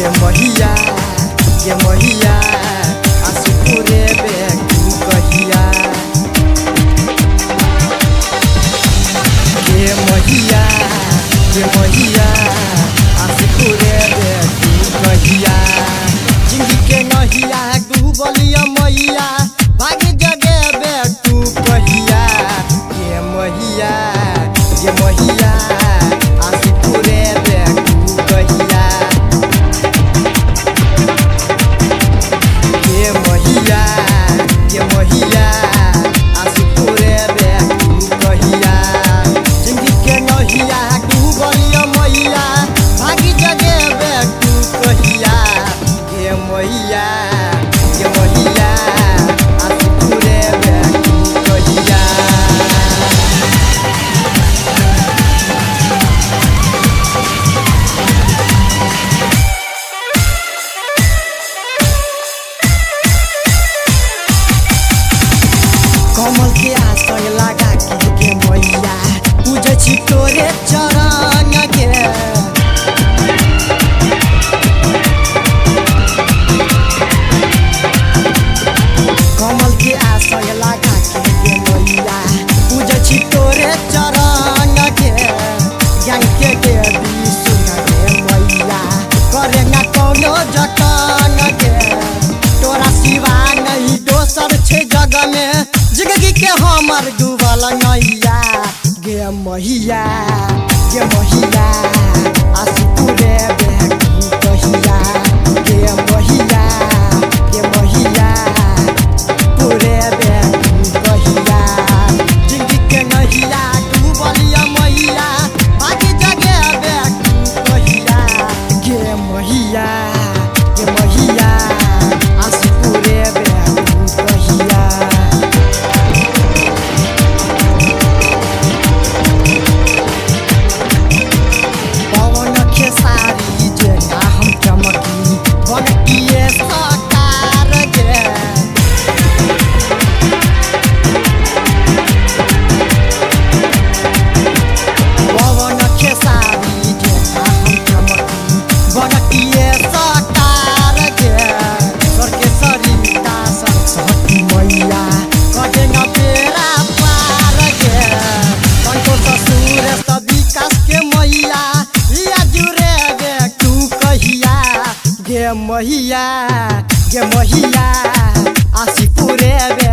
महिया ये महिया आसुपुरे बे तू कहिया ये महिया आसुपुरे बे तू कहिया जिंदगी के नहिया डूबलिया मैया भाग जगे बे तू कहिया ये महिया आसुपुरे बे तू कहिया ये महिया आसुपुरे बे तू कहिया जिंदगी के नहिया डूबलिया मैया भाग जगे बे तू कहिया ये महिया आसुपुरे बे तू कहिया कमल के आसन लगा के मैया पूजे छी तोरे चरण के कमल के आसन लगा के मैया पूजे छी तोरे चरण के ज्ञान के देवी सुन के मैया करे ना कोनो जतन के तोरा सिवा नहीं दोसर छे जग में जिंदगी के हमर डूबल नैया गे महिया आसुपुरे बे तू कहिया गे महिया पुरे बे तू कहिया जिंदगी के नहिया डूबलिया मैया भाग जगे बे तू कहिया गे महिया आसुपुरे बे तू कहिया सारी जेना हम चमकी बनकिए सकार गे पवन के सारी जेना हम चमकी बनकिए सकार गे स्वर के सरिता सरस्वती मैया कटे न बेरा पार गे कंठो ससुर सब विकास के मैया गे महिया आसुपुरे बे